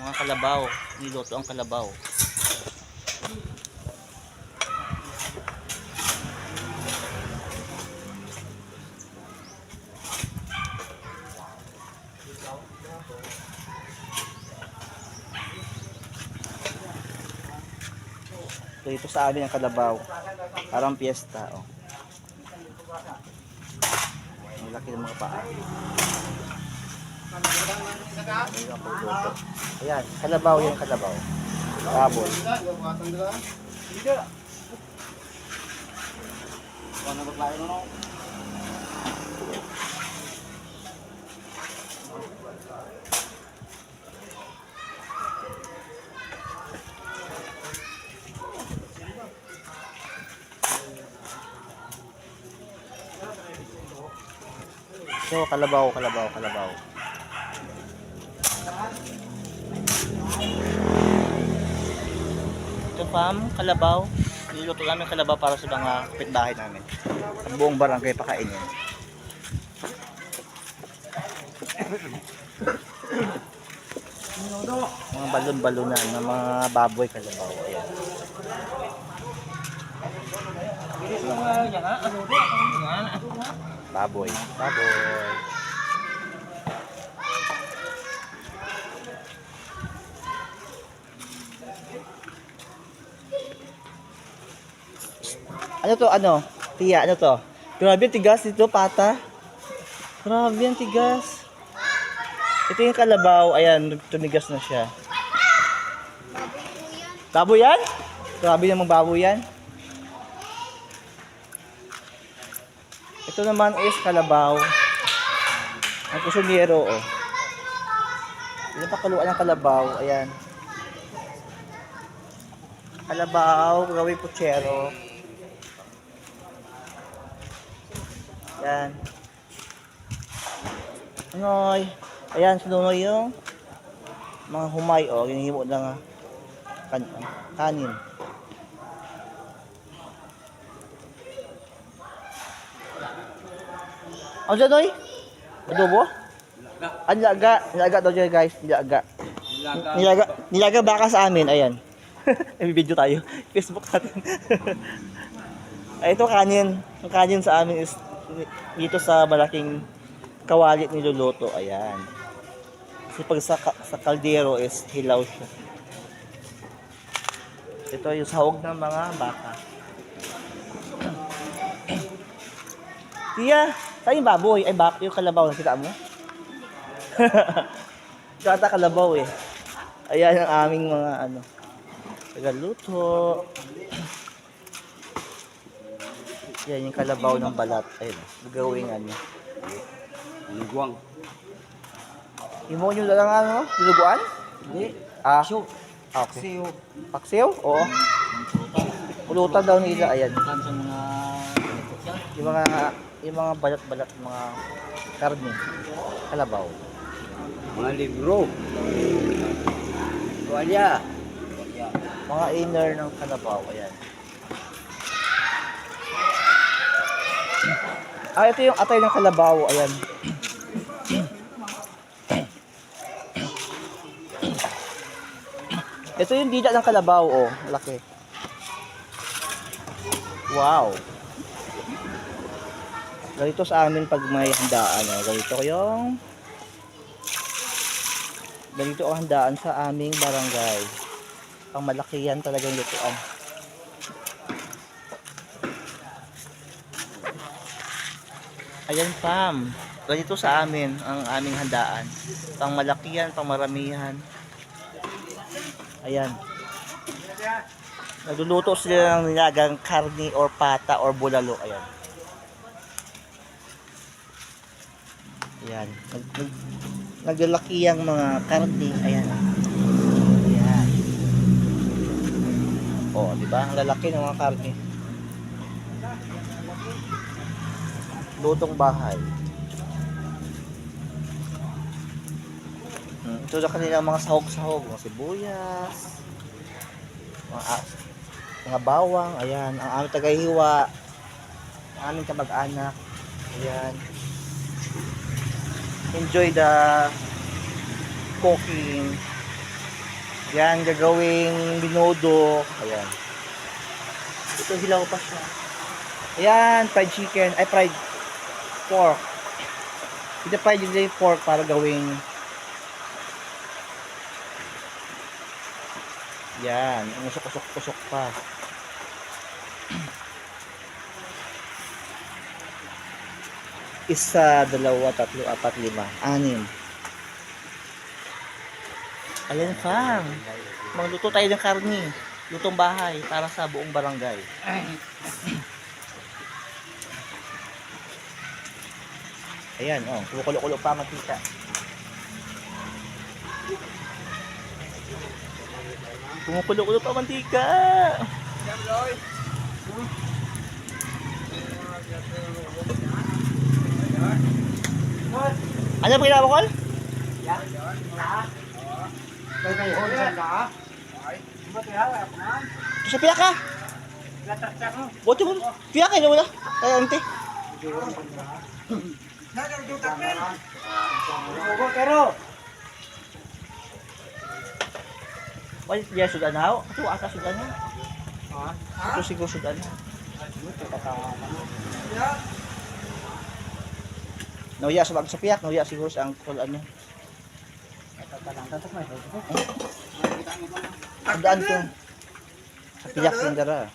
Mga kalabaw. Niluto ang kalabaw. So, ito sa amin ang kalabaw. Parang piyesta. Oh. Ang laki ng mga paa. Ayan, kalabaw yan, kalabaw. Baboy. So, kalabaw, kalabaw, kalabaw. Ito fam, kalabaw. Niluto namin kalabaw para sa mga kapitbahay namin. Sa buong barangay pakainin. Mga balon-balonan ng mga baboy kalabaw. Ayan. Baboy, baboy. Ano to, ano? Tiya, ano to? Grabe ang tigas dito, pata. Grabe ang tigas. Ito yung kalabaw, ayan, tumigas na siya. Baboy yan? Grabe namang baboy yan. Ito naman is kalabaw. Ang kusinero, oh. Yung pakaluan ng kalabaw, ayan. Kalabaw, gawing putsero. Ayan. Noy. Ayan, sununoy yung mga humay, oh. Ginihimo ng kanin. Ano dyan, Noy? Adobo? Nilaga. Nilaga daw dyan, guys. Nilaga. Nilaga baka sa amin. Ayan. May video tayo. Facebook natin. Ay, ito kanin. Ang kanin sa amin is dito sa malaking kawalit niluluto. Ayan. Kasi pag sa kaldero is hilaw siya. Ito yung sahog ng mga baka. Tiya, saan yung baboy? Ay, yung kalabaw. Nakita mo? Kata kalabaw eh. Ayan ang aming mga ano. Tagaluto. Yan yung kalabaw ng balat. Ayun. Gagawin ano. Liguang. Imo nyo lang ano? Diluguan? Hindi. Ah. Siyo. Okay. Paksiw? Oo. Pulutan daw nila. Ayan. Sa mga Yung mga balat-balat, mga karne. Kalabaw. mga libro. Tuwalya. Mga inner ng kalabaw. Ayan. Ah, ito yung atay ng kalabaw. Ayan. Ito yung dila ng kalabaw. Oh, laki. Wow. Ganito sa amin pag may handaan. Oh. Ganito ang handaan sa aming barangay. Pang malaki yan talagang lutuan. Ayan fam. Ganito sa amin ang aming handaan. Pang malaki yan, pang maramihan. Ayan. Nagluluto sila ng nilagang karni or pata or bulalo. Ayan. Ayan. Naglalaki ang mga karni. Ayan. Ayan. O, diba? Ang lalaki ng mga karni. Lutong bahay. Ito na kanilang mga sahog-sahog. Mga sibuyas. Mga bawang. Ayan. Ang aming tagahiwa. Ang aming kamag-anak. Ayan. Enjoy the cooking. Yan, gagawing binodo. Ayan. Ito, hilaw pa siya. Ayan, fried chicken. Ay, fried pork. Ito fried yung pork para gawing yan, usok-usok-usok pa. Isa, dalawa, tatlo, apat, lima, anim. Ayan, fam. Magluto tayo ng karni. Lutong bahay para sa buong barangay. Ayan, oh. Kumukulo-kulo pa mantika. Kumukulo-kulo pa mantika. Ano ba ginawa ko? Sa piyak ka? Boto mo. Piyak kayo wala. Ay, ante. Wala siya sudan na ako. Ito ata sudan na. Ito siguro sudan na. Nauya sa piyak. Nauya siguro sa ang kulaan niya. Sudan ko. Sa piyak yung dara.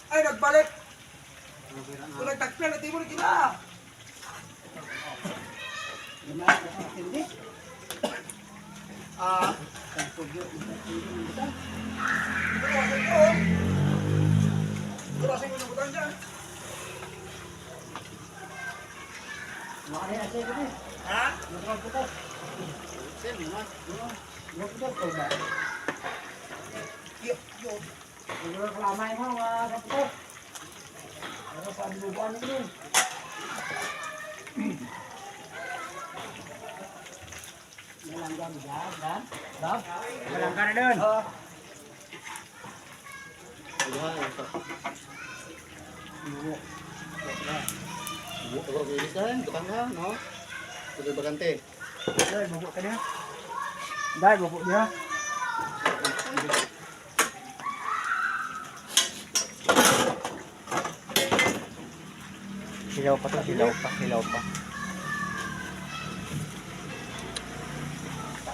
Ay, nagbalik! Walang tagpil at ibon kita! Walang ka na doon. Dahil, bubuk ka niya. Dahil, bubuk niya. Hilaw pa to, hilaw pa.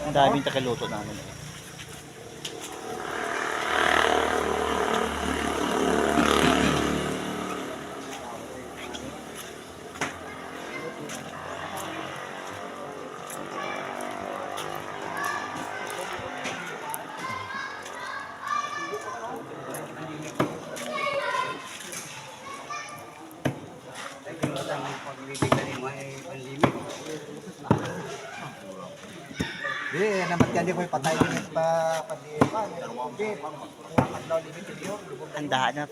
Ang daming takiluto namin. Eh, naman yan di ko ipatay din pa pandipa. Hindi, pang limit yun. Handaan na.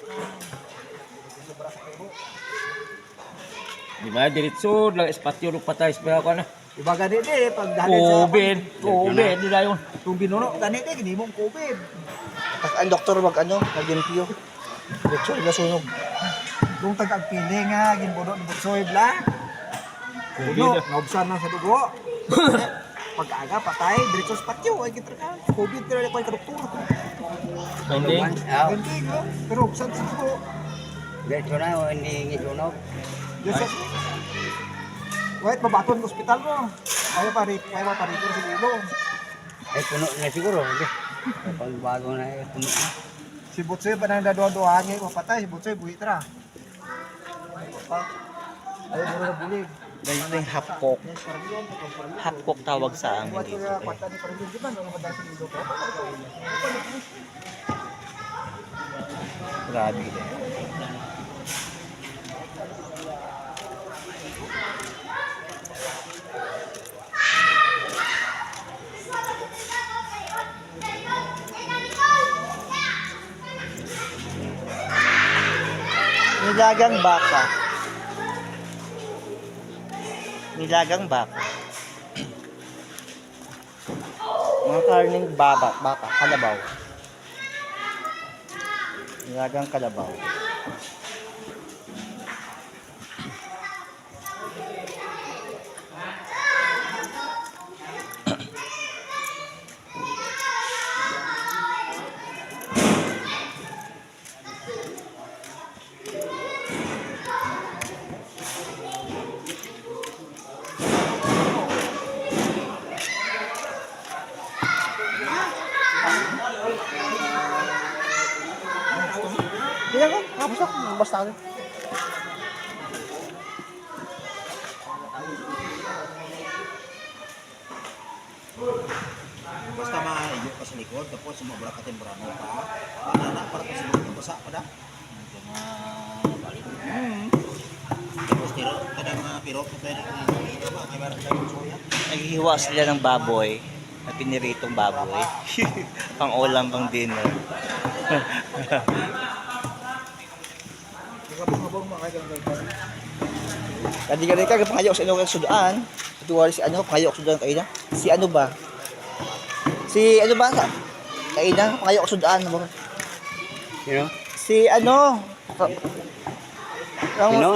Di ba, diretso lang espatyo ng patay sa ko na. Iba ganit eh, pag dahil sa... COVID, di na yun. Kung binuno, ganit eh, hindi mong COVID. Tapos ang doktor nag-impyo. Doktor na sunog. Kung tag-agpili nga, ginbuno ng butsoy bla. Buno, naubsan lang sa dugo. Pag-aga, patay, diretso sa patyo, ay kita ka. COVID, pero ako ay kadoktor. Hindi. Hindi ko, pero ubsan sa dugo. Diretso na, hindi ngisunog. Yes, yes. Wait, mabaton ng ospital mo. Kaya pa rito sa ilong. Ay, puno na siguro. Pagbago na, puno na. Si Butsoy pa nang dadua-duaan niya, mapatay. Si Butsoy, buhitra. Ay, muro na bulig. Ganyan na yung hapkok. Hapkok tawag sa amin dito. Kwata ni Parangin, di ba? Nung madali sa ilong ko. Grabe. Nilagang baka. Nilagang baka. Mga karning baka, kalabaw. Nilagang kalabaw. basta rin. Basta maayo ka sa likod, tapos sumabra ka temprano pa. Ano na, para ka sa likod, basa pa na. Balik. Tapos tiro, kada mga pirok, pwede kong ito ba, kaya meron tayong soya. Naghihiwa sila ng baboy. Na piniritong baboy. Pang ulam, pang dinner. Nagabong-abong mga kailangan. Kadi-kadi ka, pangayo sa inyo sudaan. Tuwari si ano, pangayo sudaan kaina. Si ano ba? Si ano ba? Kaina, pangayo sudaan. Sino? Si ano? Sino?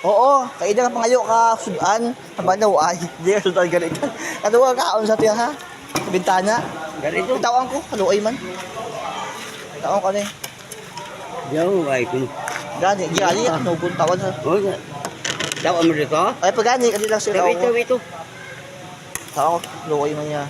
Oo, kaina nga pangayo ka sudaan. Habanaw ay, hindi ka sudaan ganito. Ano ka kaon sa tiya ha? Sa bintana. Ganito. Tawang ko, haluay man. Tawang ko na eh. Yo, ay kun. Gani, gani, ano kung tawan sa... Oh, daw mo dito? Ay, pag gani, kasi lang sila Wait, ako. wait. Tawang ko, haluay man niya.